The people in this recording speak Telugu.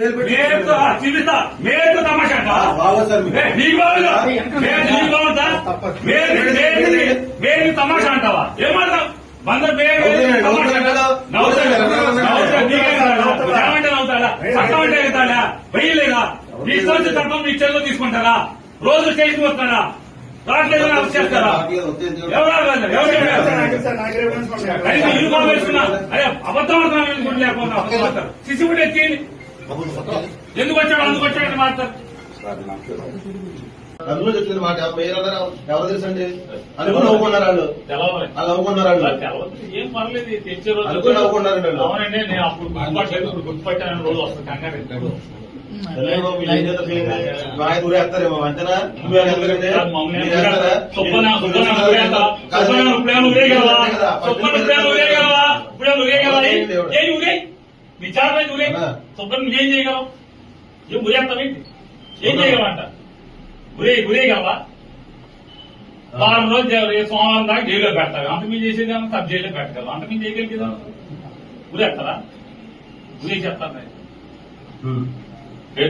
మేరకు తమాషా మేరకు తమాషా అంటావా ఏమంటావు బందరు ఏమంటే అవుతాడా చట్టం అంటే అవుతాడా వెయ్యలేదా నీ సంవత్సరం తప్పం నీ చెల్లో తీసుకుంటారా రోజు స్టేషన్ వస్తారా రావట్లేదు అరెస్ట్ చేస్తారా యూనిఫామ్ వేసుకున్నా అరే అబద్ధం లేకపోతే సిసిబుడ్ ఎక్కింది ఎందుకు వచ్చాడు అందుకు వచ్చాడని మాట్లాడతారు అందులో చెప్తుంది మాట ఎవరు తెలుసండి అనుకుని నవ్వుకున్నారు వాళ్ళు నవ్వుకున్నారు వాళ్ళు ఏం పర్లేదు తెచ్చే రోజు అనుకుని నవ్వుకున్నారు అవునండి నేను అప్పుడు గుర్తుపట్టలేదు గుర్తుపట్టాను రోజు వస్తుంది కంగారు ఊరేస్తారేమో అంతేనా విచారణ ఊరే సుబ్బన్ నువ్వేం చేయగలవు ఏం ఊరేస్తావేంటి ఏం చేయగలవంట గురేయగలవా వారం రోజు సోమవారం దాకా జైల్లో పెడతావు అంత మీద చేసేది సబ్ జైల్లో పెట్టగలవు అంత మీద చేయగలిగేదా ఊరేస్తారా ఊరే చెప్తాను